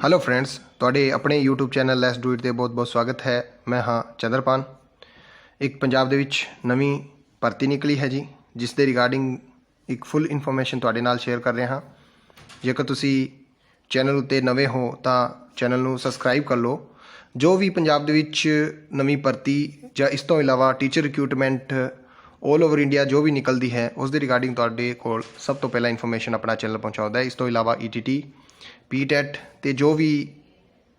Hello friends, ਤੁਹਾਡੇ ਆਪਣੇ YouTube channel let's do it ਤੇ ਬਹੁਤ-ਬਹੁਤ ਸਵਾਗਤ ਹੈ। ਮੈਂ ਹਾਂ ਚੰਦਰਪਾਨ। ਇੱਕ ਪੰਜਾਬ ਦੇ ਵਿੱਚ ਨਵੀਂ ਭਰਤੀ ਨਿਕਲੀ ਹੈ ਜੀ, ਜਿਸ ਦੇ ਰਿਗਾਰਡਿੰਗ ਇੱਕ ਫੁੱਲ ਇਨਫੋਰਮੇਸ਼ਨ ਤੁਹਾਡੇ ਨਾਲ ਸ਼ੇਅਰ ਕਰ ਰਿਹਾ ਹਾਂ। ਜੇਕਰ ਤੁਸੀਂ ਚੈਨਲ ਉੱਤੇ ਨਵੇਂ ਹੋ ਤਾਂ ਚੈਨਲ ਨੂੰ ਸਬਸਕ੍ਰਾਈਬ ਕਰ ਲਓ। ਜੋ ਵੀ ਪੰਜਾਬ ਦੇ ਵਿੱਚ ਨਵੀਂ ਭਰਤੀ ਜਾਂ ਇਸ ਤੋਂ ਇਲਾਵਾ teacher recruitment all over India ਜੋ ਵੀ ਨਿਕਲਦੀ ਹੈ, ਉਸ ਦੇ ਰਿਗਾਰਡਿੰਗ ਤੁਹਾਡੇ ਕੋਲ ਸਭ ਤੋਂ ਪਹਿਲਾਂ ਇਨਫੋਰਮੇਸ਼ਨ ਆਪਣਾ ਚੈਨਲ ਪਹੁੰਚਾਉਂਦਾ ਹੈ। ਇਸ ਤੋਂ ਇਲਾਵਾ ETT PTET ਤੇ ਜੋ ਵੀ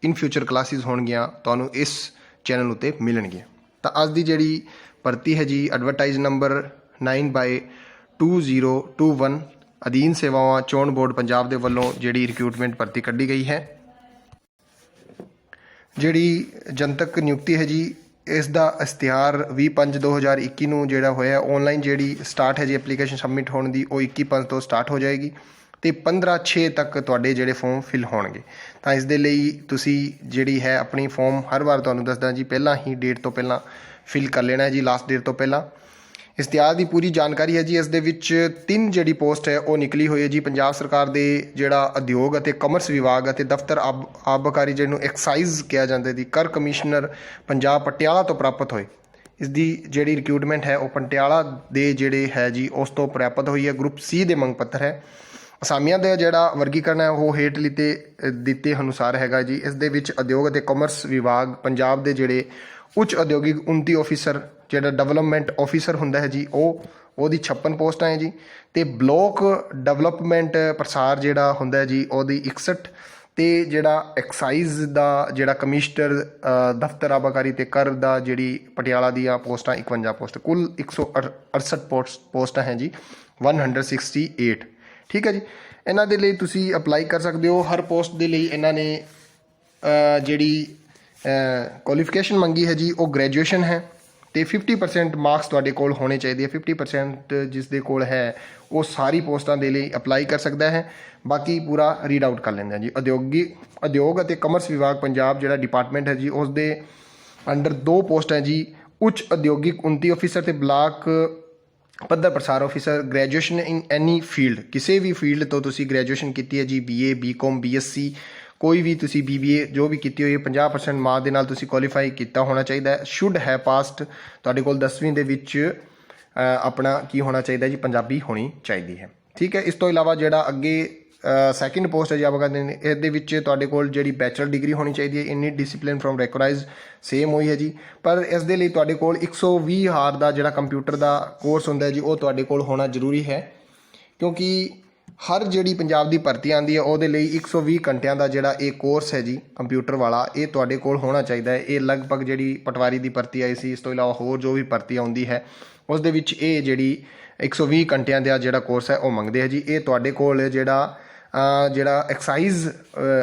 ਇਨ ਫਿਊਚਰ ਕਲਾਸਿਸ ਹੋਣਗੀਆਂ ਤੁਹਾਨੂੰ ਇਸ ਚੈਨਲ ਉੱਤੇ ਮਿਲਣਗੀਆਂ। ਤਾਂ ਅੱਜ ਦੀ ਜਿਹੜੀ ਭਰਤੀ ਹੈ ਜੀ, ਐਡਵਰਟਾਈਜ਼ ਨੰਬਰ 9/2021 ਅਧੀਨ ਸੇਵਾਵਾਂ ਚੋਣ ਬੋਰਡ ਪੰਜਾਬ ਦੇ ਵੱਲੋਂ ਜਿਹੜੀ ਰਿਕਰੂਟਮੈਂਟ ਭਰਤੀ ਕੱਢੀ ਗਈ ਹੈ। ਜਿਹੜੀ ਜਨਤਕ ਨਿਯੁਕਤੀ ਹੈ ਜੀ, ਇਸ ਦਾ ਇਸ਼ਤਿਹਾਰ 20/5/2021 ਨੂੰ ਜਿਹੜਾ ਹੋਇਆ ਔਨਲਾਈਨ ਜਿਹੜੀ ਸਟਾਰਟ ਹੈ ਜੀ ਐਪਲੀਕੇਸ਼ਨ ਸਬਮਿਟ ਹੋਣ ਦੀ, ਉਹ 21/5 ਤੋਂ ਸਟਾਰਟ ਹੋ ਜਾਏਗੀ ਅਤੇ 15/6 ਤੱਕ ਤੁਹਾਡੇ ਜਿਹੜੇ ਫੋਰਮ ਫਿਲ ਹੋਣਗੇ। ਤਾਂ ਇਸ ਦੇ ਲਈ ਤੁਸੀਂ ਜਿਹੜੀ ਹੈ ਆਪਣੀ ਫੋਰਮ ਹਰ ਵਾਰ ਤੁਹਾਨੂੰ ਦੱਸਦਾ ਜੀ, ਪਹਿਲਾਂ ਹੀ ਡੇਟ ਤੋਂ ਪਹਿਲਾਂ ਫਿਲ ਕਰ ਲੈਣਾ ਹੈ ਜੀ, ਲਾਸਟ ਡੇਟ ਤੋਂ ਪਹਿਲਾਂ। ਇਸ਼ਤਿਹਾਰ ਦੀ ਪੂਰੀ ਜਾਣਕਾਰੀ ਹੈ ਜੀ। ਇਸ ਦੇ ਵਿੱਚ 3 ਜਿਹੜੀ ਪੋਸਟ ਹੈ ਉਹ ਨਿਕਲੀ ਹੋਈ ਹੈ ਜੀ। ਪੰਜਾਬ ਸਰਕਾਰ ਦੇ ਜਿਹੜਾ ਉਦਯੋਗ ਅਤੇ ਕਮਰਸ ਵਿਭਾਗ ਅਤੇ ਦਫ਼ਤਰ ਆਬਕਾਰੀ, ਜਿਹਨੂੰ ਐਕਸਾਈਜ਼ ਕਿਹਾ ਜਾਂਦਾ ਦੀ, ਕਰ ਕਮਿਸ਼ਨਰ ਪੰਜਾਬ ਪਟਿਆਲਾ ਤੋਂ ਪ੍ਰਾਪਤ ਹੋਏ। ਇਸ ਦੀ ਜਿਹੜੀ ਰਿਕਰੂਟਮੈਂਟ ਹੈ ਉਹ ਪਟਿਆਲਾ ਦੇ ਜਿਹੜੇ ਹੈ ਜੀ ਉਸ ਤੋਂ ਪ੍ਰਾਪਤ ਹੋਈ ਹੈ। ਗਰੁੱਪ C ਦੇ ਮੰਗ ਪੱਤਰ ਹੈ। ਅਸਾਮੀਆਂ ਦਾ ਜਿਹੜਾ ਵਰਗੀਕਰਨ ਹੈ ਉਹ ਹੇਠ ਦਿੱਤੇ ਅਨੁਸਾਰ ਹੈਗਾ ਜੀ। ਇਸ ਦੇ ਵਿੱਚ ਉਦਯੋਗ ਅਤੇ ਕਮਰਸ ਵਿਭਾਗ ਪੰਜਾਬ ਦੇ ਜਿਹੜੇ ਉੱਚ ਉਦਯੋਗਿਕ ਉੱਨਤੀ ਆਫਿਸਰ, ਜਿਹੜਾ ਡਿਵੈਲਪਮੈਂਟ ਆਫਿਸਰ ਹੁੰਦਾ ਹੈ ਜੀ, ਉਹਦੀ 56 ਪੋਸਟਾਂ ਹੈ ਜੀ। ਅਤੇ ਬਲੋਕ ਡਿਵੈਲਪਮੈਂਟ ਪ੍ਰਸਾਰ ਜਿਹੜਾ ਹੁੰਦਾ ਹੈ ਜੀ, ਉਹਦੀ 61। ਅਤੇ ਜਿਹੜਾ ਐਕਸਾਈਜ਼ ਦਾ ਜਿਹੜਾ ਕਮਿਸ਼ਨਰ ਦਫ਼ਤਰ ਆਬਾਕਾਰੀ ਅਤੇ ਕਰ ਦਾ ਜਿਹੜੀ ਪਟਿਆਲਾ ਦੀਆਂ ਪੋਸਟਾਂ 51 ਪੋਸਟ, ਕੁੱਲ 168 ਪੋਸਟਾਂ ਹੈ ਜੀ, 168। ਠੀਕ ਹੈ ਜੀ। ਇਹਨਾਂ ਦੇ ਲਈ ਤੁਸੀਂ ਅਪਲਾਈ ਕਰ ਸਕਦੇ ਹੋ। ਹਰ ਪੋਸਟ ਦੇ ਲਈ ਇਹਨਾਂ ਨੇ ਜਿਹੜੀ ਕੁਆਲੀਫਿਕੇਸ਼ਨ ਮੰਗੀ ਹੈ ਜੀ, ਉਹ ਗ੍ਰੈਜੂਏਸ਼ਨ ਹੈ ਅਤੇ 50% ਮਾਰਕਸ ਤੁਹਾਡੇ ਕੋਲ ਹੋਣੇ ਚਾਹੀਦੇ ਹੈ। 50% ਜਿਸ ਦੇ ਕੋਲ ਹੈ ਉਹ ਸਾਰੀ ਪੋਸਟਾਂ ਦੇ ਲਈ ਅਪਲਾਈ ਕਰ ਸਕਦਾ ਹੈ। ਬਾਕੀ ਪੂਰਾ ਰੀਡ ਆਊਟ ਕਰ ਲੈਂਦਾ ਜੀ। ਉਦਯੋਗ ਅਤੇ ਕਮਰਸ ਵਿਭਾਗ ਪੰਜਾਬ ਜਿਹੜਾ ਡਿਪਾਰਟਮੈਂਟ ਹੈ ਜੀ, ਉਸ ਦੇ ਅੰਡਰ 2 ਪੋਸਟਾਂ ਜੀ, ਉੱਚ ਉਦਯੋਗਿਕ ਉੱਨਤੀ ਆਫਿਸਰ ਅਤੇ ਬਲਾਕ ਪੱਧਰ ਪ੍ਰਸਾਰ ਆਫਿਸਰ। ਗ੍ਰੈਜੂਏਸ਼ਨ ਇਨ ਐਨੀ ਫੀਲਡ, ਕਿਸੇ ਵੀ ਫੀਲਡ ਤੋਂ ਤੁਸੀਂ ਗ੍ਰੈਜੂਏਸ਼ਨ ਕੀਤੀ ਹੈ ਜੀ, BA BCom BSc, ਕੋਈ ਵੀ ਤੁਸੀਂ BBA ਜੋ ਵੀ ਕੀਤੀ ਹੋਈ ਹੈ, 50% ਮਾਰਕ ਦੇ ਨਾਲ ਤੁਸੀਂ ਕੁਆਲੀਫਾਈ ਕੀਤਾ ਹੋਣਾ ਚਾਹੀਦਾ ਹੈ। ਸ਼ੁੱਡ ਹੈ ਪਾਸਟ, ਤੁਹਾਡੇ ਕੋਲ 10ਵੀਂ ਦੇ ਵਿੱਚ ਆਪਣਾ ਕੀ ਹੋਣਾ ਚਾਹੀਦਾ ਜੀ, ਪੰਜਾਬੀ ਹੋਣੀ ਚਾਹੀਦੀ ਹੈ। ਠੀਕ ਹੈ। ਇਸ ਤੋਂ ਇਲਾਵਾ ਜਿਹੜਾ ਅੱਗੇ ਸੈਕਿੰਡ ਪੋਸਟ ਹੈ ਜੀ ਆਪਾਂ ਕਹਿੰਦੇ ਨੇ, ਇਹਦੇ ਵਿੱਚ ਤੁਹਾਡੇ ਕੋਲ ਜਿਹੜੀ ਬੈਚਲਰ ਡਿਗਰੀ ਹੋਣੀ ਚਾਹੀਦੀ ਹੈ ਇਨ ਡਿਸਿਪਲਿਨ ਫਰੋਮ ਰੈਕੋਗਨਾਈਜ਼, ਸੇਮ ਹੋਈ ਹੈ ਜੀ। ਪਰ ਇਸ ਦੇ ਲਈ ਤੁਹਾਡੇ ਕੋਲ 120 ਹਾਰ ਦਾ ਜਿਹੜਾ ਕੰਪਿਊਟਰ ਦਾ ਕੋਰਸ ਹੁੰਦਾ ਹੈ ਜੀ, ਉਹ ਤੁਹਾਡੇ ਕੋਲ ਹੋਣਾ ਜ਼ਰੂਰੀ ਹੈ। ਕਿਉਂਕਿ ਹਰ ਜਿਹੜੀ ਪੰਜਾਬ ਦੀ ਭਰਤੀ ਆਉਂਦੀ ਹੈ ਉਹਦੇ ਲਈ 120 ਘੰਟਿਆਂ ਦਾ ਜਿਹੜਾ ਇਹ ਕੋਰਸ ਹੈ ਜੀ ਕੰਪਿਊਟਰ ਵਾਲਾ, ਇਹ ਤੁਹਾਡੇ ਕੋਲ ਹੋਣਾ ਚਾਹੀਦਾ ਹੈ। ਇਹ ਲਗਭਗ ਜਿਹੜੀ ਪਟਵਾਰੀ ਦੀ ਭਰਤੀ ਆਈ ਸੀ, ਇਸ ਤੋਂ ਇਲਾਵਾ ਹੋਰ ਜੋ ਵੀ ਭਰਤੀ ਆਉਂਦੀ ਹੈ, ਉਸ ਦੇ ਵਿੱਚ ਇਹ ਜਿਹੜੀ 120 ਘੰਟਿਆਂ ਦਾ ਜਿਹੜਾ ਕੋਰਸ ਹੈ ਉਹ ਮੰਗਦੇ ਹੈ ਜੀ। ਇਹ ਤੁਹਾਡੇ ਕੋਲ ਜਿਹੜਾ ਐਕਸਾਈਜ਼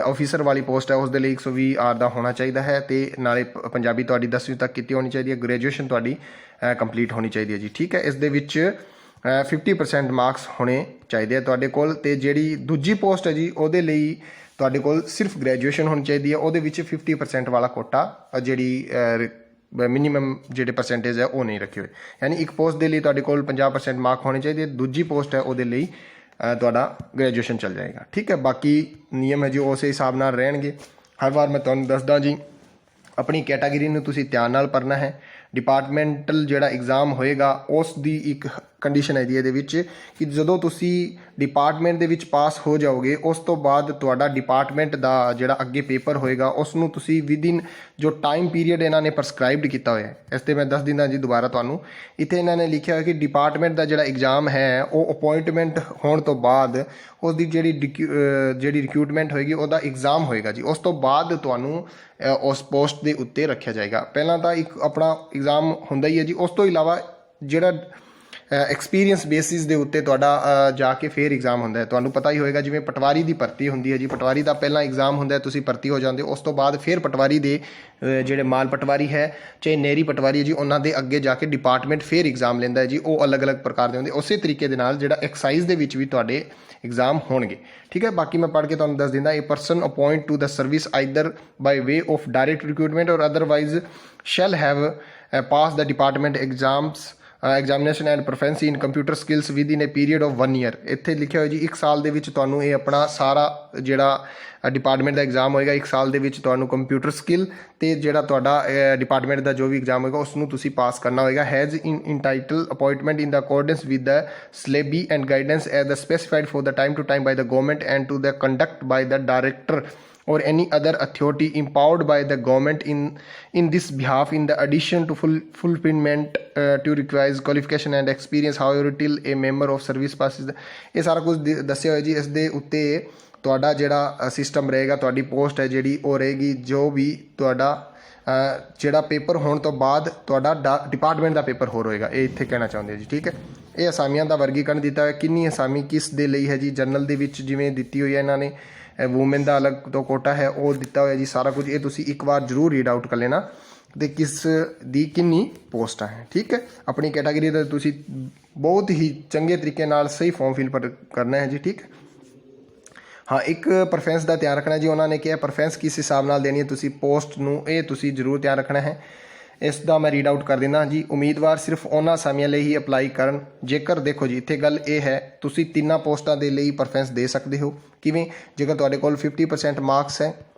ਆਫਿਸਰ ਵਾਲੀ ਪੋਸਟ ਹੈ ਉਸ ਦੇ ਲਈ 120 ਹਾਰ ਦਾ ਹੋਣਾ ਚਾਹੀਦਾ ਹੈ। ਅਤੇ ਨਾਲੇ ਪੰਜਾਬੀ ਤੁਹਾਡੀ 10ਵੀਂ ਤੱਕ ਕੀਤੀ ਹੋਣੀ ਚਾਹੀਦੀ ਹੈ। ਗ੍ਰੈਜੂਏਸ਼ਨ ਤੁਹਾਡੀ ਕੰਪਲੀਟ ਹੋਣੀ ਚਾਹੀਦੀ ਹੈ ਜੀ। ਠੀਕ ਹੈ। ਇਸ ਦੇ ਵਿੱਚ 50% ਮਾਰਕਸ ਹੋਣੇ ਚਾਹੀਦੇ ਆ ਤੁਹਾਡੇ ਕੋਲ। ਅਤੇ ਜਿਹੜੀ ਦੂਜੀ ਪੋਸਟ ਹੈ ਜੀ, ਉਹਦੇ ਲਈ ਤੁਹਾਡੇ ਕੋਲ ਸਿਰਫ ਗ੍ਰੈਜੂਏਸ਼ਨ ਹੋਣੀ ਚਾਹੀਦੀ ਹੈ। ਉਹਦੇ ਵਿੱਚ 50% ਵਾਲਾ ਕੋਟਾ ਜਿਹੜੀ ਮਿਨੀਮਮ ਜਿਹੜੇ ਪਰਸੈਂਟੇਜ ਹੈ ਉਹ ਨਹੀਂ ਰੱਖੇ ਹੋਏ। ਯਾਨੀ ਇੱਕ ਪੋਸਟ ਦੇ ਲਈ ਤੁਹਾਡੇ ਕੋਲ 50% ਮਾਰਕ ਹੋਣੇ ਚਾਹੀਦੇ। ਦੂਜੀ ਪੋਸਟ ਹੈ ਉਹਦੇ ਲਈ ਤੁਹਾਡਾ ਗ੍ਰੈਜੂਏਸ਼ਨ ਚੱਲ ਜਾਏਗਾ। ਠੀਕ ਹੈ। ਬਾਕੀ ਨਿਯਮ ਹੈ ਜੀ ਉਸੇ ਹਿਸਾਬ ਨਾਲ ਰਹਿਣਗੇ। ਹਰ ਵਾਰ ਮੈਂ ਤੁਹਾਨੂੰ ਦੱਸਦਾ ਜੀ, ਆਪਣੀ ਕੈਟਾਗਰੀ ਨੂੰ ਤੁਸੀਂ ਧਿਆਨ ਨਾਲ ਪੜ੍ਹਨਾ ਹੈ। ਡਿਪਾਰਟਮੈਂਟਲ ਜਿਹੜਾ ਐਗਜ਼ਾਮ ਹੋਏਗਾ ਉਸ ਦੀ ਇੱਕ ਕੰਡੀਸ਼ਨ ਹੈ ਜੀ ਇਹਦੇ ਵਿੱਚ, ਕਿ ਜਦੋਂ ਤੁਸੀਂ ਡਿਪਾਰਟਮੈਂਟ ਦੇ ਵਿੱਚ ਪਾਸ ਹੋ ਜਾਓਗੇ, ਉਸ ਤੋਂ ਬਾਅਦ ਤੁਹਾਡਾ ਡਿਪਾਰਟਮੈਂਟ ਦਾ ਜਿਹੜਾ ਅੱਗੇ ਪੇਪਰ ਹੋਏਗਾ ਉਸ ਨੂੰ ਤੁਸੀਂ ਵਿਦਿਨ ਜੋ ਟਾਈਮ ਪੀਰੀਅਡ ਇਹਨਾਂ ਨੇ ਪ੍ਰਸਕ੍ਰਾਈਬਡ ਕੀਤਾ ਹੋਇਆ ਹੈ, ਇਸ 'ਤੇ ਮੈਂ ਦੱਸ ਦਿੰਦਾ ਜੀ ਦੁਬਾਰਾ ਤੁਹਾਨੂੰ। ਇੱਥੇ ਇਹਨਾਂ ਨੇ ਲਿਖਿਆ ਹੋਇਆ ਕਿ ਡਿਪਾਰਟਮੈਂਟ ਦਾ ਜਿਹੜਾ ਐਗਜ਼ਾਮ ਹੈ ਉਹ ਅਪੋਇੰਟਮੈਂਟ ਹੋਣ ਤੋਂ ਬਾਅਦ ਉਸਦੀ ਜਿਹੜੀ ਰਿਕਰੂਟਮੈਂਟ ਹੋਏਗੀ ਉਹਦਾ ਐਗਜ਼ਾਮ ਹੋਏਗਾ ਜੀ। ਉਸ ਤੋਂ ਬਾਅਦ ਤੁਹਾਨੂੰ ਉਸ ਪੋਸਟ ਦੇ ਉੱਤੇ ਰੱਖਿਆ ਜਾਏਗਾ। ਪਹਿਲਾਂ ਤਾਂ ਇੱਕ ਆਪਣਾ ਐਗਜ਼ਾਮ ਹੁੰਦਾ ਹੀ ਹੈ ਜੀ। ਉਸ ਤੋਂ ਇਲਾਵਾ ਜਿਹੜਾ ਐਕਸਪੀਰੀਅੰਸ ਬੇਸਿਸ ਦੇ ਉੱਤੇ ਤੁਹਾਡਾ ਜਾ ਕੇ ਫਿਰ ਐਗਜ਼ਾਮ ਹੁੰਦਾ ਹੈ। ਤੁਹਾਨੂੰ ਪਤਾ ਹੀ ਹੋਏਗਾ, ਜਿਵੇਂ ਪਟਵਾਰੀ ਦੀ ਭਰਤੀ ਹੁੰਦੀ ਹੈ ਜੀ, ਪਟਵਾਰੀ ਦਾ ਪਹਿਲਾਂ ਐਗਜ਼ਾਮ ਹੁੰਦਾ ਹੈ, ਤੁਸੀਂ ਭਰਤੀ ਹੋ ਜਾਂਦੇ ਹੋ। ਉਸ ਤੋਂ ਬਾਅਦ ਫਿਰ ਪਟਵਾਰੀ ਦੇ ਜਿਹੜੇ ਮਾਲ ਪਟਵਾਰੀ ਹੈ ਚਾਹੇ ਨਹਿਰੀ ਪਟਵਾਰੀ ਹੈ ਜੀ, ਉਹਨਾਂ ਦੇ ਅੱਗੇ ਜਾ ਕੇ ਡਿਪਾਰਟਮੈਂਟ ਫਿਰ ਐਗਜ਼ਾਮ ਲੈਂਦਾ ਹੈ ਜੀ। ਉਹ ਅਲੱਗ-ਅਲੱਗ ਪ੍ਰਕਾਰ ਦੇ ਹੁੰਦੇ। ਉਸੇ ਤਰੀਕੇ ਦੇ ਨਾਲ ਜਿਹੜਾ ਐਕਸਾਈਜ਼ ਦੇ ਵਿੱਚ ਵੀ ਤੁਹਾਡੇ ਐਗਜ਼ਾਮ ਹੋਣਗੇ। ਠੀਕ ਹੈ। ਬਾਕੀ ਮੈਂ ਪੜ੍ਹ ਕੇ ਤੁਹਾਨੂੰ ਦੱਸ ਦਿੰਦਾ। A person appoint to the service either by way of direct recruitment or otherwise shall have pass the department exams examination and proficiency in computer skills with in a period of 1 year. ਇੱਥੇ ਲਿਖਿਆ ਹੋਇਆ ਜੀ 1 ਸਾਲ ਦੇ ਵਿੱਚ ਤੁਹਾਨੂੰ ਇਹ ਆਪਣਾ ਸਾਰਾ ਜਿਹੜਾ ਡਿਪਾਰਟਮੈਂਟ ਦਾ ਐਗਜ਼ਾਮ ਹੋਏਗਾ, 1 ਸਾਲ ਦੇ ਵਿੱਚ ਤੁਹਾਨੂੰ ਕੰਪਿਊਟਰ ਸਕਿੱਲ ਤੇ ਜਿਹੜਾ ਤੁਹਾਡਾ ਡਿਪਾਰਟਮੈਂਟ ਦਾ ਜੋ ਵੀ ਐਗਜ਼ਾਮ ਹੋਏਗਾ ਉਸ ਨੂੰ ਤੁਸੀਂ ਪਾਸ ਕਰਨਾ ਹੋਏਗਾ। Has in title appointment in the accordance with the syllabi and guidance as the specified for the time to time by the government and to the conduct by the director or any other authority empowered by the government in this behalf in the addition to fulfillment to requires qualification and experience however till a member of service passes ਇਹ ਸਾਰਾ ਕੁਝ ਦੱਸਿਆ ਹੋਇਆ ਜੀ। ਇਸ ਦੇ ਉੱਤੇ ਤੁਹਾਡਾ ਜਿਹੜਾ ਸਿਸਟਮ ਰਹੇਗਾ, ਤੁਹਾਡੀ ਪੋਸਟ ਹੈ ਜਿਹੜੀ ਉਹ ਰਹੇਗੀ, ਜੋ ਵੀ ਤੁਹਾਡਾ ਜਿਹੜਾ ਪੇਪਰ ਹੋਣ ਤੋਂ ਬਾਅਦ ਤੁਹਾਡਾ ਡਿਪਾਰਟਮੈਂਟ ਦਾ ਪੇਪਰ ਹੋਰ ਹੋਏਗਾ, ਇਹ ਇੱਥੇ ਕਹਿਣਾ ਚਾਹੁੰਦੇ ਜੀ। ਠੀਕ ਹੈ, ਇਹ ਅਸਾਮੀਆਂ ਦਾ ਵਰਗੀਕਰਨ ਦਿੱਤਾ ਹੋਇਆ, ਕਿੰਨੀ ਅਸਾਮੀ ਕਿਸ ਦੇ ਲਈ ਹੈ ਜੀ। ਜਨਰਲ ਦੇ ਵਿੱਚ ਜਿਵੇਂ ਦਿੱਤੀ ਹੋਈ ਹੈ ਇਹਨਾਂ ਨੇ, ਵੂਮੈਨ ਦਾ ਅਲੱਗ ਤੋਂ ਕੋਟਾ ਹੈ ਉਹ ਦਿੱਤਾ ਹੋਇਆ ਜੀ। ਸਾਰਾ ਕੁਝ ਇਹ ਤੁਸੀਂ ਇੱਕ ਵਾਰ ਜ਼ਰੂਰ ਰੀਡ ਆਊਟ ਕਰ ਲੈਣਾ ਤੇ ਕਿਸ ਦੀ ਕਿੰਨੀ ਪੋਸਟਾਂ ਹੈ। ਠੀਕ ਹੈ, ਆਪਣੀ ਕੈਟਾਗਰੀ ਦਾ ਤੁਸੀਂ ਬਹੁਤ ਹੀ ਚੰਗੇ ਤਰੀਕੇ ਨਾਲ ਸਹੀ ਫਾਰਮ ਫਿਲ ਕਰਨਾ ਹੈ ਜੀ। ਠੀਕ ਹੈ, ਹਾਂ ਇੱਕ ਪ੍ਰੈਫਰੈਂਸ ਦਾ ਧਿਆਨ ਰੱਖਣਾ ਜੀ। ਉਹਨਾਂ ਨੇ ਕਿਹਾ ਪ੍ਰੈਫਰੈਂਸ ਕਿਸ ਹਿਸਾਬ ਨਾਲ ਦੇਣੀ ਹੈ ਤੁਸੀਂ ਪੋਸਟ ਨੂੰ, ਇਹ ਤੁਸੀਂ ਜ਼ਰੂਰ ਧਿਆਨ ਰੱਖਣਾ ਹੈ। ਇਸ ਦਾ ਮੈਂ ਰੀਡ ਆਊਟ ਕਰ ਦਿੰਦਾ ਜੀ। ਉਮੀਦਵਾਰ ਸਿਰਫ ਉਹਨਾਂ ਅਸਾਮੀਆਂ ਲਈ ਹੀ ਅਪਲਾਈ ਕਰਨ ਜੇਕਰ, ਦੇਖੋ ਜੀ ਇੱਥੇ ਗੱਲ ਇਹ ਹੈ, ਤੁਸੀਂ 3 ਪੋਸਟਾਂ ਦੇ ਲਈ ਪ੍ਰੈਫਰੈਂਸ ਦੇ ਸਕਦੇ ਹੋ। ਕਿਵੇਂ? ਜੇਕਰ ਤੁਹਾਡੇ ਕੋਲ 50% ਮਾਰਕਸ ਹੈ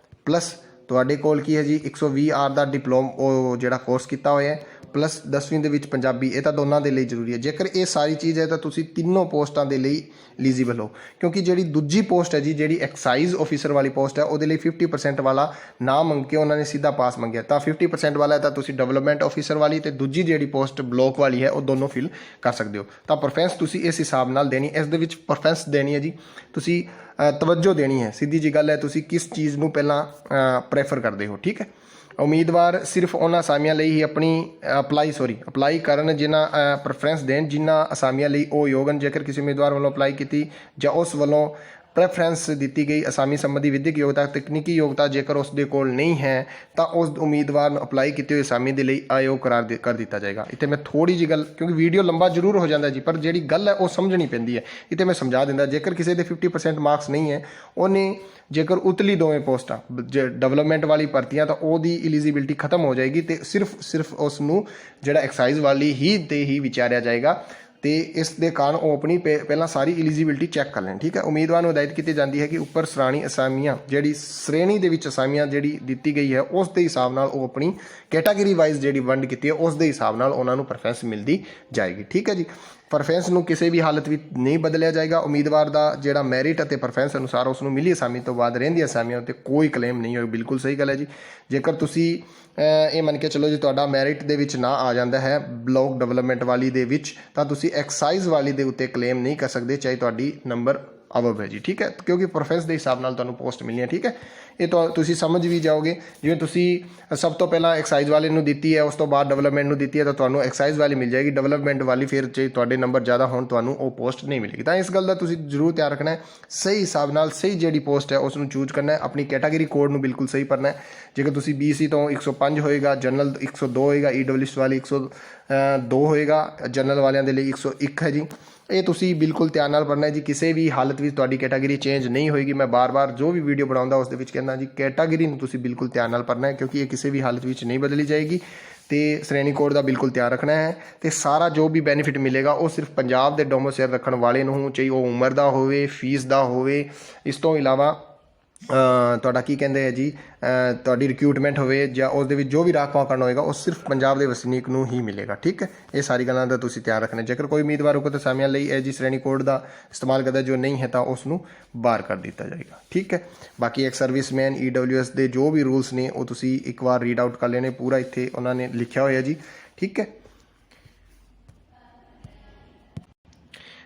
ਪਲੱਸ ਤੁਹਾਡੇ ਕੋਲ ਕੀ ਹੈ ਜੀ 120 ਆਰ ਦਾ ਡਿਪਲੋਮ ਉਹ ਜਿਹੜਾ ਕੋਰਸ ਕੀਤਾ ਹੋਇਆ ਹੈ ਪਲੱਸ 10ਵੀਂ ਦੇ ਵਿੱਚ ਪੰਜਾਬੀ, ਇਹ ਤਾਂ ਦੋਨਾਂ ਦੇ ਲਈ ਜ਼ਰੂਰੀ ਹੈ। ਜੇਕਰ ਇਹ ਸਾਰੀ ਚੀਜ਼ ਹੈ ਤਾਂ ਤੁਸੀਂ 3 ਪੋਸਟਾਂ ਦੇ ਲਈ ਐਲੀਜੀਬਲ ਹੋ। ਕਿਉਂਕਿ ਜਿਹੜੀ ਦੂਜੀ ਪੋਸਟ ਹੈ ਜੀ, ਜਿਹੜੀ ਐਕਸਾਈਜ਼ ਆਫੀਸਰ ਵਾਲੀ ਪੋਸਟ ਹੈ, ਉਹਦੇ ਲਈ 50% ਵਾਲਾ ਨਾ ਮੰਗ ਕੇ ਉਹਨਾਂ ਨੇ ਸਿੱਧਾ ਪਾਸ ਮੰਗਿਆ। ਤਾਂ 50% ਵਾਲਾ ਤਾਂ ਤੁਸੀਂ ਡਿਵੈਲਪਮੈਂਟ ਆਫੀਸਰ ਵਾਲੀ ਤੇ ਦੂਜੀ ਜਿਹੜੀ ਪੋਸਟ ਬਲੋਕ ਵਾਲੀ ਹੈ ਉਹ ਦੋਨੋਂ ਫਿਲ ਕਰ ਸਕਦੇ ਹੋ। ਤਾਂ ਪ੍ਰੈਫਰੈਂਸ ਤੁਸੀਂ ਇਸ ਹਿਸਾਬ ਨਾਲ ਦੇਣੀ। ਇਸ ਦੇ ਵਿੱਚ ਪ੍ਰੈਫਰੈਂਸ ਦੇਣੀ ਹੈ ਜੀ, ਤੁਸੀਂ ਤਵੱਜੋ ਦੇਣੀ ਹੈ। ਸਿੱਧੀ ਜੀ ਗੱਲ ਹੈ, ਤੁਸੀਂ ਕਿਸ ਚੀਜ਼ ਨੂੰ ਪਹਿਲਾਂ ਪ੍ਰੈਫਰ ਕਰਦੇ ਹੋ। ਠੀਕ ਹੈ, ਉਮੀਦਵਾਰ ਸਿਰਫ ਉਹਨਾਂ ਅਸਾਮੀਆਂ ਲਈ ਹੀ ਅਪਲਾਈ ਕਰਨ ਜਿਨ੍ਹਾਂ ਪ੍ਰੈਫਰੈਂਸ ਦੇਣ ਜਿਨ੍ਹਾਂ ਅਸਾਮੀਆਂ ਲਈ ਉਹ ਯੋਗ ਹਨ। ਜੇਕਰ ਕਿਸੇ ਉਮੀਦਵਾਰ ਵੱਲੋਂ ਅਪਲਾਈ ਕੀਤੀ ਜਾਂ ਉਸ ਵੱਲੋਂ ਪ੍ਰੈਫਰੈਂਸ ਦਿੱਤੀ ਗਈ ਅਸਾਮੀ ਸੰਬੰਧੀ ਵਿਦਿਅਕ ਯੋਗਤਾ ਤਕਨੀਕੀ ਯੋਗਤਾ ਜੇਕਰ ਉਸ ਦੇ ਕੋਲ ਨਹੀਂ ਹੈ ਤਾਂ ਉਸ ਉਮੀਦਵਾਰ ਨੂੰ ਅਪਲਾਈ ਕੀਤੇ ਹੋਏ ਅਸਾਮੀ ਦੇ ਲਈ ਅਯੋਗ ਕਰ ਦਿੱਤਾ ਜਾਏਗਾ। ਇੱਥੇ ਮੈਂ ਥੋੜੀ ਜਿਹੀ ਗੱਲ, ਕਿਉਂਕਿ ਵੀਡੀਓ ਲੰਬਾ ਜ਼ਰੂਰ ਹੋ ਜਾਂਦਾ ਜੀ, ਪਰ ਜਿਹੜੀ ਗੱਲ ਹੈ ਉਹ ਸਮਝਣੀ ਪੈਂਦੀ ਹੈ। ਇੱਥੇ ਮੈਂ ਸਮਝਾ ਦਿੰਦਾ, ਜੇਕਰ ਕਿਸੇ ਦੇ 50% ਮਾਰਕਸ ਨਹੀਂ ਹੈ, ਉਹਨੇ ਜੇਕਰ ਉਤਲੀ ਦੋਵੇਂ ਪੋਸਟਾਂ ਡਿਵੈਲਪਮੈਂਟ ਵਾਲੀ ਭਰਤੀਆਂ ਤਾਂ ਉਹਦੀ ਐਲੀਜੀਬਿਲਿਟੀ ਖਤਮ ਹੋ ਜਾਏਗੀ ਤੇ ਸਿਰਫ ਉਸ ਨੂੰ ਜਿਹੜਾ ਐਕਸਾਈਜ਼ ਵਾਲੀ ਹੀ ਵਿਚਾਰਿਆ ਜਾਏਗਾ ਤੇ ਇਸ ਦੇ ਕਾਰਨ ਉਹ ਆਪਣੀ ਪਹਿਲਾਂ ਸਾਰੀ ਐਲੀਜੀਬਿਲਿਟੀ ਚੈੱਕ ਕਰ ਲੈਣ। ਠੀਕ ਹੈ, ਉਮੀਦਵਾਰ ਨੂੰ ਹਦਾਇਤ ਕੀਤੀ ਜਾਂਦੀ ਹੈ ਕਿ ਉੱਪਰ ਸਰਾਣੀ ਅਸਾਮੀਆਂ ਜਿਹੜੀ ਸ਼੍ਰੇਣੀ ਦੇ ਵਿੱਚ ਅਸਾਮੀਆਂ ਜਿਹੜੀ ਦਿੱਤੀ ਗਈ ਹੈ ਉਸ ਦੇ ਹਿਸਾਬ ਨਾਲ ਉਹ ਆਪਣੀ ਕੈਟਾਗਰੀ ਵਾਈਜ਼ ਜਿਹੜੀ ਵੰਡ ਕੀਤੀ ਹੈ ਉਸ ਦੇ ਹਿਸਾਬ ਨਾਲ ਉਹਨਾਂ ਨੂੰ ਪ੍ਰੈਫਰੈਂਸ ਮਿਲਦੀ ਜਾਏਗੀ। ਠੀਕ ਹੈ ਜੀ, ਪ੍ਰੈਫਰੈਂਸ ਨੂੰ ਕਿਸੇ ਵੀ ਹਾਲਤ ਵਿੱਚ ਨਹੀਂ ਬਦਲਿਆ ਜਾਏਗਾ। ਉਮੀਦਵਾਰ ਦਾ ਜਿਹੜਾ ਮੈਰਿਟ ਅਤੇ ਪ੍ਰੈਫਰੈਂਸ ਅਨੁਸਾਰ ਉਸ ਨੂੰ ਮਿਲੀ ਅਸਾਮੀ ਤੋਂ ਬਾਅਦ ਰਹਿੰਦੀ ਅਸਾਮੀਆਂ ਉੱਤੇ ਕੋਈ ਕਲੇਮ ਨਹੀਂ ਹੋਏ। ਬਿਲਕੁਲ ਸਹੀ ਗੱਲ ਹੈ ਜੀ। ਜੇਕਰ ਤੁਸੀਂ ਇਹ ਮੰਨ ਕੇ ਚਲੋ ਜੀ ਤੁਹਾਡਾ ਮੈਰਿਟ ਦੇ ਵਿੱਚ ਨਾ ਆ ਜਾਂਦਾ ਹੈ ਬਲੋਕ ਡਿਵੈਲਪਮੈਂਟ ਵਾਲੀ ਦੇ ਵਿੱਚ, ਤਾਂ ਤੁਸੀਂ ਐਕਸਾਈਜ਼ ਵਾਲੀ ਦੇ ਉੱਤੇ ਕਲੇਮ ਨਹੀਂ ਕਰ ਸਕਦੇ ਚਾਹੇ ਤੁਹਾਡੀ ਨੰਬਰ ਅਬਵ ਹੈ ਜੀ। ਠੀਕ ਹੈ, ਕਿਉਂਕਿ ਪ੍ਰੈਫਰੈਂਸ ਦੇ ਹਿਸਾਬ ਨਾਲ ਤੁਹਾਨੂੰ ਪੋਸਟ ਮਿਲਣੀ ਹੈ। ਠੀਕ ਹੈ, ਇਹ ਤੁਸੀਂ ਸਮਝ ਵੀ ਜਾਓਗੇ। ਜਿਵੇਂ ਤੁਸੀਂ ਸਭ ਤੋਂ ਪਹਿਲਾਂ ਐਕਸਾਈਜ਼ ਵਾਲੇ ਨੂੰ ਦਿੱਤੀ ਹੈ, ਉਸ ਤੋਂ ਬਾਅਦ ਡਿਵੈਲਪਮੈਂਟ ਨੂੰ ਦਿੱਤੀ ਹੈ, ਤਾਂ ਤੁਹਾਨੂੰ ਐਕਸਾਈਜ਼ ਵਾਲੀ ਮਿਲ ਜਾਏਗੀ। ਡਿਵੈਲਪਮੈਂਟ ਵਾਲੀ ਫਿਰ ਜੇ ਤੁਹਾਡੇ ਨੰਬਰ ਜ਼ਿਆਦਾ ਹੋਣ ਤੁਹਾਨੂੰ ਉਹ ਪੋਸਟ ਨਹੀਂ ਮਿਲੇਗੀ। ਤਾਂ ਇਸ ਗੱਲ ਦਾ ਤੁਸੀਂ ਜ਼ਰੂਰ ਧਿਆਨ ਰੱਖਣਾ ਹੈ। ਸਹੀ ਹਿਸਾਬ ਨਾਲ ਸਹੀ ਜਿਹੜੀ ਪੋਸਟ ਹੈ ਉਸ ਨੂੰ ਚੂਜ਼ ਕਰਨਾ ਹੈ। ਆਪਣੀ ਕੈਟਾਗਰੀ ਕੋਡ ਨੂੰ ਬਿਲਕੁਲ ਸਹੀ ਭਰਨਾ ਹੈ। ਜੇਕਰ ਤੁਸੀਂ BC ਤੋਂ 105 ਹੋਏਗਾ, ਜਨਰਲ 102 ਹੋਏਗਾ, EWS ਵਾਲੀ 102 ਹੋਏਗਾ, ਜਨਰਲ ਵਾਲਿਆਂ ਦੇ ਲਈ 101 ਹੈ ਜੀ। ਇਹ ਤੁਸੀਂ ਬਿਲਕੁਲ ਧਿਆਨ ਨਾਲ ਪੜ੍ਹਨਾ ਹੈ ਜੀ। ਕਿਸੇ ਵੀ ਹਾਲਤ ਵਿੱਚ ਤੁਹਾਡੀ ਕੈਟਾਗਰੀ ਚੇਂਜ ਨਹੀਂ ਹੋਏਗੀ। ਮੈਂ ਬਾਰ-ਬਾਰ ਜੋ ਵੀ ਵੀਡੀਓ ਬਣਾਉਂਦਾ ਉਸ ਦੇ ਵਿੱਚ ਕਹਿੰਦਾ ਜੀ ਕੈਟਾਗਰੀ ਨੂੰ ਤੁਸੀਂ ਬਿਲਕੁਲ ਧਿਆਨ ਨਾਲ ਪੜ੍ਹਨਾ ਹੈ, ਕਿਉਂਕਿ ਇਹ ਕਿਸੇ ਵੀ ਹਾਲਤ ਵਿੱਚ ਨਹੀਂ ਬਦਲੀ ਜਾਏਗੀ। ਤੇ ਸ਼੍ਰੇਣੀ ਕੋਡ ਦਾ ਬਿਲਕੁਲ ਧਿਆਨ ਰੱਖਣਾ ਹੈ। ਤੇ ਸਾਰਾ ਜੋ ਵੀ ਬੈਨੀਫਿਟ ਮਿਲੇਗਾ ਉਹ ਸਿਰਫ ਪੰਜਾਬ ਦੇ ਡੋਮੋਸਾਈਲ ਰੱਖਣ ਵਾਲੇ ਨੂੰ, ਚਾਹੇ ਉਹ ਉਮਰ ਦਾ ਹੋਵੇ, ਫੀਸ ਦਾ ਹੋਵੇ, ਇਸ ਤੋਂ ਇਲਾਵਾ ਤੁਹਾਡਾ ਕੀ ਕਹਿੰਦੇ ਹੈ ਜੀ ਤੁਹਾਡੀ ਰਿਕਰੂਟਮੈਂਟ ਹੋਵੇ ਜਾਂ ਉਸ ਦੇ ਵਿੱਚ ਜੋ ਵੀ ਰਾਖਵਾਂਕਰਨ ਹੋਏਗਾ ਉਹ ਸਿਰਫ ਪੰਜਾਬ ਦੇ ਵਸਨੀਕ ਨੂੰ ਹੀ ਮਿਲੇਗਾ। ਠੀਕ ਹੈ, ਇਹ ਸਾਰੀ ਗੱਲਾਂ ਦਾ ਤੁਸੀਂ ਧਿਆਨ ਰੱਖਣਾ। ਜੇਕਰ ਕੋਈ ਉਮੀਦਵਾਰ ਉਕਤ ਅਸਾਮੀਆਂ ਲਈ ਇਹ ਜੀ ਸ਼੍ਰੇਣੀ ਕੋਡ ਦਾ ਇਸਤੇਮਾਲ ਕਰਦਾ ਜੋ ਨਹੀਂ ਹੈ ਤਾਂ ਉਸ ਨੂੰ ਬਾਹਰ ਕਰ ਦਿੱਤਾ ਜਾਏਗਾ। ਠੀਕ ਹੈ, ਬਾਕੀ ਇੱਕ ਸਰਵਿਸਮੈਨ EWS ਦੇ ਜੋ ਵੀ ਰੂਲਸ ਨੇ ਉਹ ਤੁਸੀਂ ਇੱਕ ਵਾਰ ਰੀਡ ਆਊਟ ਕਰ ਲੈਣੇ, ਪੂਰਾ ਇੱਥੇ ਉਹਨਾਂ ਨੇ ਲਿਖਿਆ ਹੋਇਆ ਜੀ। ਠੀਕ ਹੈ,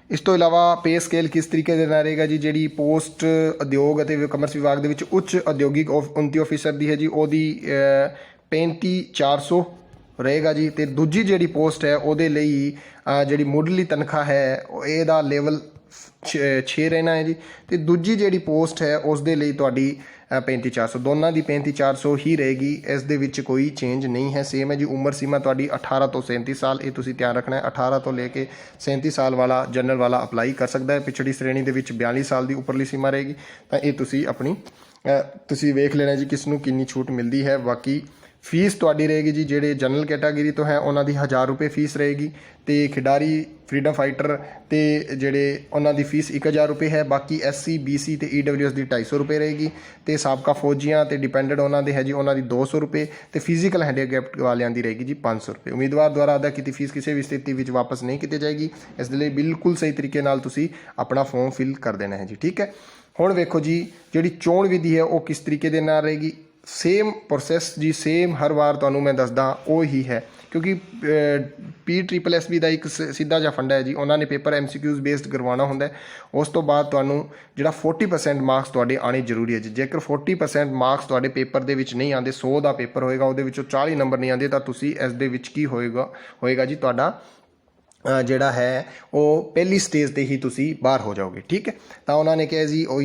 ਇਸ ਤੋਂ ਇਲਾਵਾ ਪੇ ਸਕੇਲ ਕਿਸ ਤਰੀਕੇ ਦੇ ਨਾਲ ਰਹੇਗਾ ਜੀ। ਜਿਹੜੀ ਪੋਸਟ ਉਦਯੋਗ ਅਤੇ ਕਮਰਸ ਵਿਭਾਗ ਦੇ ਵਿੱਚ ਉੱਚ ਉਦਯੋਗਿਕ ਉੱਨਤੀ ਆਫਿਸਰ ਦੀ ਹੈ ਜੀ, ਉਹਦੀ 35,400 ਰਹੇਗਾ ਜੀ। ਤੇ ਦੂਜੀ ਜਿਹੜੀ ਪੋਸਟ ਹੈ ਉਹਦੇ ਲਈ ਜਿਹੜੀ ਮੁੱਢਲੀ ਤਨਖਾਹ ਹੈ ਇਹਦਾ ਲੈਵਲ 6 ਰਹਿਣਾ ਹੈ ਜੀ। ਤੇ ਦੂਜੀ ਜਿਹੜੀ ਪੋਸਟ ਹੈ ਉਸ ਦੇ ਲਈ ਤੁਹਾਡੀ 35,400, ਦੋਨਾਂ ਦੀ 35,400 ਹੀ ਰਹੇਗੀ। ਇਸ ਦੇ ਵਿੱਚ ਕੋਈ ਚੇਂਜ ਨਹੀਂ ਹੈ, ਸੇਮ ਹੈ ਜੀ। ਉਮਰ ਸੀਮਾ ਤੁਹਾਡੀ 18 ਤੋਂ 37 ਸਾਲ, ਇਹ ਤੁਸੀਂ ਧਿਆਨ ਰੱਖਣਾ ਹੈ। 18 ਤੋਂ ਲੈ ਕੇ 37 ਸਾਲ ਵਾਲਾ ਜਨਰਲ ਵਾਲਾ ਅਪਲਾਈ ਕਰ ਸਕਦਾ ਹੈ। ਪਿਛੜੀ ਸ਼੍ਰੇਣੀ ਦੇ ਵਿੱਚ 42 ਸਾਲ ਦੀ ਉੱਪਰਲੀ ਸੀਮਾ ਰਹੇਗੀ। ਤਾਂ ਇਹ ਤੁਸੀਂ ਆਪਣੀ ਤੁਸੀਂ ਵੇਖ ਲੈਣਾ ਜੀ ਕਿਸ ਨੂੰ ਕਿੰਨੀ ਛੂਟ ਮਿਲਦੀ ਹੈ। ਬਾਕੀ ਫੀਸ ਤੁਹਾਡੀ ਰਹੇਗੀ ਜੀ ਜਿਹੜੇ ਜਨਰਲ ਕੈਟਾਗਰੀ ਤੋਂ ਹੈ ਉਹਨਾਂ ਦੀ 1000 ਰੁਪਏ ਫੀਸ ਰਹੇਗੀ, ਤੇ ਖਿਡਾਰੀ ਫਰੀडम फाइटर ਤੇ ਜਿਹੜੇ ਉਹਨਾਂ ਦੀ ਫੀਸ 1000 ਰੁਪਏ ਹੈ। ਬਾਕੀ SC BC ਤੇ EWS ਦੀ 250 ਰੁਪਏ ਰਹੇਗੀ, ਤੇ ਸਾਬਕਾ ਫੌਜੀਆਂ ਤੇ ਡਿਪੈਂਡੈਂਟ ਉਹਨਾਂ ਦੇ ਹੈ ਜੀ ਉਹਨਾਂ ਦੀ 200 ਰੁਪਏ, ਤੇ ਫਿਜ਼ੀਕਲ ਹੈਂਡੀਕੈਪ ਵਾਲਿਆਂ ਦੀ ਰਹੇਗੀ ਜੀ 500 ਰੁਪਏ। ਉਮੀਦਵਾਰ ਦੁਆਰਾ ਅਦਾ ਕੀਤੀ ਫੀਸ ਕਿਸੇ ਵੀ ਸਥਿਤੀ ਵਿੱਚ ਵਾਪਸ ਨਹੀਂ ਕੀਤੀ ਜਾਏਗੀ। ਇਸ ਦੇ ਲਈ ਬਿਲਕੁਲ ਸਹੀ ਤਰੀਕੇ ਨਾਲ ਤੁਸੀਂ ਆਪਣਾ ਫਾਰਮ ਫਿਲ ਕਰ ਦੇਣਾ ਹੈ ਜੀ, ਠੀਕ ਹੈ। ਹੁਣ ਵੇਖੋ ਜੀ ਜਿਹੜੀ ਚੋਣ ਵਿਧੀ ਹੈ ਉਹ ਕਿਸ ਤਰੀਕੇ ਦੇ ਨਾਲ ਰਹੇਗੀ। ਸੇਮ ਪ੍ਰੋਸੈਸ ਜੀ, ਸੇਮ ਹਰ ਵਾਰ ਤੁਹਾਨੂੰ ਮੈਂ ਦੱਸਦਾ ਉਹ ਹੀ ਹੈ, ਕਿਉਂਕਿ PSSB ਦਾ ਇੱਕ ਸਿੱਧਾ ਜਿਹਾ ਫੰਡਾ ਹੈ ਜੀ। ਉਹਨਾਂ ਨੇ ਪੇਪਰ MCQs ਬੇਸਡ ਕਰਵਾਉਣਾ ਹੁੰਦਾ ਹੈ। ਉਸ ਤੋਂ ਬਾਅਦ ਤੁਹਾਨੂੰ ਜਿਹੜਾ 40% ਮਾਰਕਸ ਤੁਹਾਡੇ ਆਉਣੇ ਜ਼ਰੂਰੀ ਹੈ ਜੀ। ਜੇਕਰ 40% ਮਾਰਕਸ ਤੁਹਾਡੇ ਪੇਪਰ ਦੇ ਵਿੱਚ ਨਹੀਂ ਆਉਂਦੇ, 100 ਦਾ ਪੇਪਰ ਹੋਏਗਾ, ਉਹਦੇ ਵਿੱਚੋਂ 40 ਨੰਬਰ ਨਹੀਂ ਆਉਂਦੇ, ਤਾਂ ਤੁਸੀਂ ਇਸ ਦੇ ਵਿੱਚ ਕੀ ਹੋਏਗਾ ਜੀ, ਤੁਹਾਡਾ ਜਿਹੜਾ ਹੈ ਉਹ ਪਹਿਲੀ ਸਟੇਜ ਤੇ ਹੀ ਤੁਸੀਂ ਬਾਹਰ ਹੋ ਜਾਓਗੇ, ਠੀਕ ਹੈ। ਤਾਂ ਉਹਨਾਂ ਨੇ ਕਿਹਾ ਜੀ ਉਹ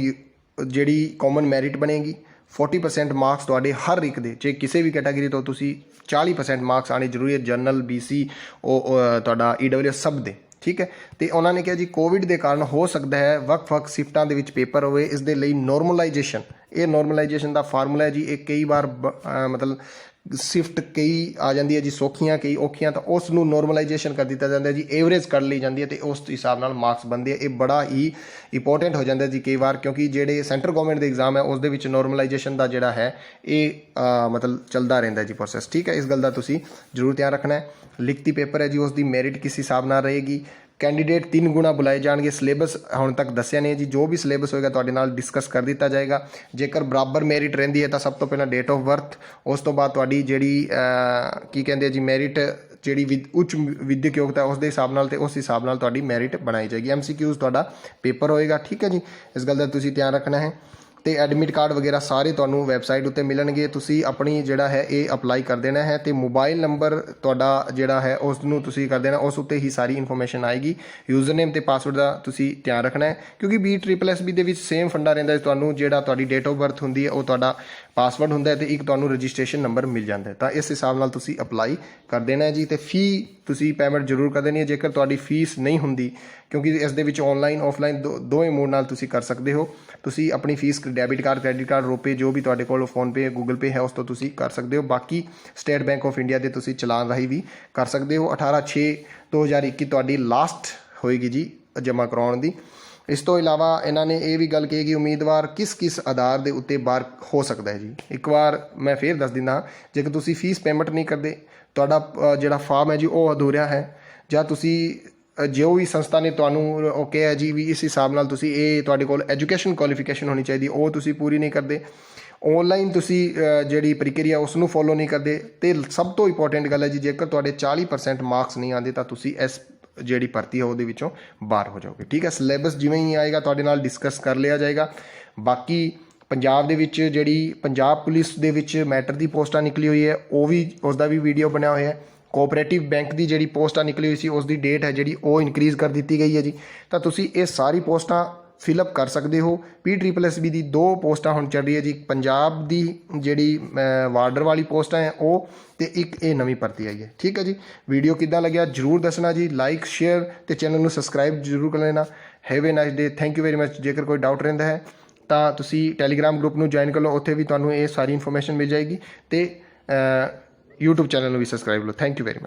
ਜਿਹੜੀ ਕਾਮਨ ਮੈਰਿਟ ਬਣੇਗੀ, 40% ਮਾਰਕਸ ਤੁਹਾਡੇ ਹਰ ਇੱਕ ਦੇ, ਜੇ ਕਿਸੇ ਵੀ ਕੈਟਾਗਰੀ ਤੋਂ ਤੁਸੀਂ 40% ਮਾਰਕਸ ਆਉਣੇ ਜ਼ਰੂਰੀ ਹੈ, ਜਨਰਲ BC ਉਹ ਤੁਹਾਡਾ EWS ਸਭ ਦੇ, ਠੀਕ ਹੈ। ਤੇ ਉਹਨਾਂ ਨੇ ਕਿਹਾ ਜੀ ਕੋਵਿਡ ਦੇ ਕਾਰਨ ਹੋ ਸਕਦਾ ਹੈ ਵੱਖ-ਵੱਖ ਸ਼ਿਫਟਾਂ ਦੇ ਵਿੱਚ ਪੇਪਰ ਹੋਵੇ, ਇਸ ਦੇ ਲਈ ਨੋਰਮਲਾਈਜੇਸ਼ਨ, ਇਹ ਨੋਰਮਲਾਈਜੇਸ਼ਨ ਦਾ ਫਾਰਮੂਲਾ ਹੈ ਜੀ। ਇਹ ਕਈ ਵਾਰ ਮਤਲਬ ਸ਼ਿਫਟ ਕਈ ਆ ਜਾਂਦੀ ਹੈ ਜੀ ਸੌਖੀਆਂ, ਕਈ ਔਖੀਆਂ, ਤਾਂ ਉਸ ਨੂੰ ਨੋਰਮਲਾਈਜੇਸ਼ਨ ਕਰ ਦਿੱਤਾ ਜਾਂਦਾ ਜੀ, ਐਵਰੇਜ ਕਰ ਲਈ ਜਾਂਦੀ ਹੈ ਤੇ ਉਸ ਹਿਸਾਬ ਨਾਲ ਮਾਰਕਸ ਬਣਦੇ ਆ। ਇਹ ਬੜਾ ਹੀ ਇੰਪੋਰਟੈਂਟ ਹੋ ਜਾਂਦਾ ਜੀ ਕਈ ਵਾਰ, ਕਿਉਂਕਿ ਜਿਹੜੇ ਸੈਂਟਰਲ ਗਵਰਨਮੈਂਟ ਦੇ ਐਗਜ਼ਾਮ ਹੈ ਉਸ ਦੇ ਵਿੱਚ ਨੋਰਮਲਾਈਜੇਸ਼ਨ ਦਾ ਜਿਹੜਾ ਹੈ ਇਹ ਮਤਲਬ ਚੱਲਦਾ ਰਹਿੰਦਾ ਜੀ ਪ੍ਰੋਸੈਸ, ਠੀਕ ਹੈ। ਇਸ ਗੱਲ ਦਾ ਤੁਸੀਂ ਜ਼ਰੂਰ ਧਿਆਨ ਰੱਖਣਾ ਹੈ। ਲਿਖਤੀ ਪੇਪਰ ਹੈ ਜੀ, ਉਸ ਦੀ ਮੈਰਿਟ ਕਿਸ ਹਿਸਾਬ ਨਾਲ ਰਹੇਗੀ। ਕੈਂਡੀਡੇਟ 3 ਗੁਣਾ ਬੁਲਾਏ ਜਾਣਗੇ। ਸਿਲੇਬਸ ਹੁਣ ਤੱਕ ਦੱਸਿਆ ਨਹੀਂ ਜੀ, ਜੋ ਵੀ ਸਿਲੇਬਸ ਹੋਏਗਾ ਤੁਹਾਡੇ ਨਾਲ ਡਿਸਕਸ ਕਰ ਦਿੱਤਾ ਜਾਏਗਾ। ਜੇਕਰ ਬਰਾਬਰ ਮੈਰਿਟ ਰਹਿੰਦੀ ਹੈ ਤਾਂ ਸਭ ਤੋਂ ਪਹਿਲਾਂ ਡੇਟ ਆਫ ਬਰਥ, ਉਸ ਤੋਂ ਬਾਅਦ ਤੁਹਾਡੀ ਜਿਹੜੀ ਕੀ ਕਹਿੰਦੇ ਆ ਜੀ ਮੈਰਿਟ, ਜਿਹੜੀ ਉੱਚ ਵਿਦਿਅਕ ਯੋਗਤਾ ਉਸ ਦੇ ਹਿਸਾਬ ਨਾਲ, ਤੇ ਉਸ ਹਿਸਾਬ ਨਾਲ ਤੁਹਾਡੀ ਮੈਰਿਟ ਬਣਾਈ ਜਾਏਗੀ। MCQs ਤੁਹਾਡਾ ਪੇਪਰ ਹੋਏਗਾ, ਠੀਕ ਹੈ ਜੀ। ਇਸ ਗੱਲ ਦਾ ਤੁਸੀਂ ਧਿਆਨ ਰੱਖਣਾ ਹੈ। ਤੇ ਐਡਮਿਟ ਕਾਰਡ ਵਗੈਰਾ ਸਾਰੇ ਤੁਹਾਨੂੰ ਵੈਬਸਾਈਟ ਉੱਤੇ ਮਿਲਣਗੇ। ਤੁਸੀਂ ਆਪਣੀ ਜਿਹੜਾ ਹੈ ਇਹ ਅਪਲਾਈ ਕਰ ਦੇਣਾ ਹੈ, ਤੇ ਮੋਬਾਈਲ ਨੰਬਰ ਤੁਹਾਡਾ ਜਿਹੜਾ ਹੈ ਉਸ ਨੂੰ ਤੁਸੀਂ ਕਰ ਦੇਣਾ, ਉਸ ਉੱਤੇ ਹੀ ਸਾਰੀ ਇਨਫੋਰਮੇਸ਼ਨ ਆਏਗੀ। ਯੂਜ਼ਰ ਨੇਮ ਤੇ ਪਾਸਵਰਡ ਦਾ ਤੁਸੀਂ ਧਿਆਨ ਰੱਖਣਾ ਹੈ, ਕਿਉਂਕਿ PSSB ਦੇ ਵਿੱਚ ਸੇਮ ਫੰਡਾ ਰਹਿੰਦਾ। ਤੁਹਾਨੂੰ ਜਿਹੜਾ ਤੁਹਾਡੀ ਡੇਟ ਆਫ ਬਰਥ ਹੁੰਦੀ ਹੈ ਉਹ ਤੁਹਾਡਾ ਪਾਸਵਰਡ ਹੁੰਦਾ ਹੈ, ਤੇ ਇੱਕ ਤੁਹਾਨੂੰ ਰਜਿਸਟ੍ਰੇਸ਼ਨ ਨੰਬਰ ਮਿਲ ਜਾਂਦਾ ਹੈ। ਤਾਂ ਇਸ ਹਿਸਾਬ ਨਾਲ ਤੁਸੀਂ ਅਪਲਾਈ ਕਰ ਦੇਣਾ ਹੈ ਜੀ। ਤੇ ਫੀ ਤੁਸੀਂ ਪੇਮੈਂਟ ਜ਼ਰੂਰ ਕਰ ਦੇਣੀ ਹੈ। ਜੇਕਰ ਤੁਹਾਡੀ ਫੀਸ ਨਹੀਂ ਹੁੰਦੀ, ਕਿਉਂਕਿ ਇਸ ਦੇ ਵਿੱਚ ਆਨਲਾਈਨ ਆਫਲਾਈਨ ਦੋਵੇਂ ਮੋਡ ਨਾਲ ਤੁਸੀਂ ਕਰ ਸਕਦੇ ਹੋ। ਤੁਸੀਂ ਆਪਣੀ fees debit card, credit card, ਰੁਪਏ ਜੋ ਵੀ ਤੁਹਾਡੇ ਕੋਲ ਫੋਨਪੇ, ਗੂਗਲ ਪੇ ਹੈ ਉਸ ਤੋਂ ਤੁਸੀਂ ਕਰ ਸਕਦੇ ਹੋ। ਬਾਕੀ ਸਟੇਟ ਬੈਂਕ ਆਫ ਇੰਡੀਆ ਦੇ ਤੁਸੀਂ ਚਲਾਨ ਰਾਹੀਂ ਵੀ ਕਰ ਸਕਦੇ ਹੋ। 18/6/2021 ਤੁਹਾਡੀ ਲਾਸਟ ਹੋਏਗੀ ਜੀ ਜਮ੍ਹਾਂ ਕਰਾਉਣ ਦੀ। ਇਸ ਤੋਂ ਇਲਾਵਾ ਇਹਨਾਂ ਨੇ ਇਹ ਵੀ ਗੱਲ ਕਹੀ ਕਿ ਉਮੀਦਵਾਰ ਕਿਸ ਆਧਾਰ ਦੇ ਉੱਤੇ ਬਾਹਰ ਹੋ ਸਕਦਾ ਹੈ ਜੀ। ਇੱਕ ਵਾਰ ਮੈਂ ਫੇਰ ਦੱਸ ਦਿੰਦਾ, ਜੇਕਰ ਤੁਸੀਂ ਫੀਸ ਪੇਮੈਂਟ ਨਹੀਂ ਕਰਦੇ, ਤੁਹਾਡਾ ਜਿਹੜਾ ਫਾਰਮ ਹੈ ਜੀ ਉਹ ਅਧੂਰਾ ਹੈ, ਜਾਂ ਤੁਸੀਂ ਜੋ ਵੀ ਸੰਸਥਾ ਨੇ ਤੁਹਾਨੂੰ ਉਹ ਕਿਹਾ ਜੀ ਵੀ ਇਸ ਹਿਸਾਬ ਨਾਲ ਤੁਸੀਂ ਇਹ ਤੁਹਾਡੇ ਕੋਲ ਐਜੂਕੇਸ਼ਨ ਕੁਆਲੀਫਿਕੇਸ਼ਨ ਹੋਣੀ ਚਾਹੀਦੀ, ਉਹ ਤੁਸੀਂ ਪੂਰੀ ਨਹੀਂ ਕਰਦੇ, ਆਨਲਾਈਨ ਤੁਸੀਂ ਜਿਹੜੀ ਪ੍ਰਕਿਰਿਆ ਉਸ ਨੂੰ ਫੋਲੋ ਨਹੀਂ ਕਰਦੇ, ਤੇ ਸਭ ਤੋਂ ਇੰਪੋਰਟੈਂਟ ਗੱਲ ਹੈ ਜੀ ਜੇਕਰ ਤੁਹਾਡੇ 40% ਮਾਰਕਸ ਨਹੀਂ ਆਉਂਦੇ ਤਾਂ ਤੁਸੀਂ ਇਸ ਜਿਹੜੀ ਭਰਤੀ ਹੈ ਉਹਦੇ ਵਿੱਚੋਂ ਬਾਹਰ ਹੋ ਜਾਓਗੇ, ਠੀਕ ਹੈ। ਸਿਲੇਬਸ ਜਿਵੇਂ ਹੀ ਆਏਗਾ ਤੁਹਾਡੇ ਨਾਲ ਡਿਸਕਸ ਕਰ ਲਿਆ ਜਾਏਗਾ। ਬਾਕੀ ਪੰਜਾਬ ਦੇ ਵਿੱਚ ਜਿਹੜੀ ਪੰਜਾਬ ਪੁਲਿਸ ਦੇ ਵਿੱਚ ਮੈਟਰ ਦੀ ਪੋਸਟਾਂ ਨਿਕਲੀ ਹੋਈ ਹੈ, ਉਹ ਵੀ ਉਸ ਦਾ ਵੀ ਵੀਡੀਓ ਬਣਿਆ ਹੋਇਆ ਹੈ। ਕੋਆਪਰੇਟਿਵ ਬੈਂਕ ਦੀ ਜਿਹੜੀ ਪੋਸਟਾਂ ਨਿਕਲੀ ਹੋਈ ਸੀ ਉਸ ਦੀ ਡੇਟ ਹੈ ਜਿਹੜੀ ਉਹ ਇਨਕਰੀਜ਼ ਕਰ ਦਿੱਤੀ ਗਈ ਹੈ ਜੀ। ਤਾਂ ਤੁਸੀਂ ਇਹ ਸਾਰੀ ਪੋਸਟਾਂ ਫਿਲਅਪ ਕਰ ਸਕਦੇ ਹੋ। PSSB ਦੀ 2 ਪੋਸਟਾਂ ਹੁਣ ਚੱਲ ਰਹੀ ਹੈ ਜੀ, ਪੰਜਾਬ ਦੀ ਜਿਹੜੀ ਵਾਰਡਰ ਵਾਲੀ ਪੋਸਟਾਂ ਹੈ ਉਹ, ਤੇ ਇੱਕ ਇਹ ਨਵੀਂ ਭਰਤੀ ਆਈ ਹੈ, ਠੀਕ ਹੈ ਜੀ। ਵੀਡੀਓ ਕਿੱਦਾਂ ਲੱਗਿਆ ਜ਼ਰੂਰ ਦੱਸਣਾ ਜੀ। ਲਾਈਕ, ਸ਼ੇਅਰ ਤੇ ਚੈਨਲ ਨੂੰ ਸਬਸਕ੍ਰਾਈਬ ਜ਼ਰੂਰ ਕਰ ਲੈਣਾ। Have A nice day, thank you very much. ਜੇਕਰ ਕੋਈ ਡਾਊਟ ਰਹਿੰਦਾ ਹੈ ਤਾਂ ਤੁਸੀਂ ਟੈਲੀਗ੍ਰਾਮ ਗਰੁੱਪ ਨੂੰ ਜੁਆਇਨ ਕਰ ਲਓ, ਉੱਥੇ ਵੀ ਤੁਹਾਨੂੰ ਇਹ ਸਾਰੀ ਇਨਫੋਰਮੇਸ਼ਨ ਮਿਲ ਜਾਏਗੀ, ਤੇ YouTube ਚੈਨਲ ਨੂੰ ਵੀ ਸਬਸਕ੍ਰਾਈਬ ਲਓ। Thank you very much.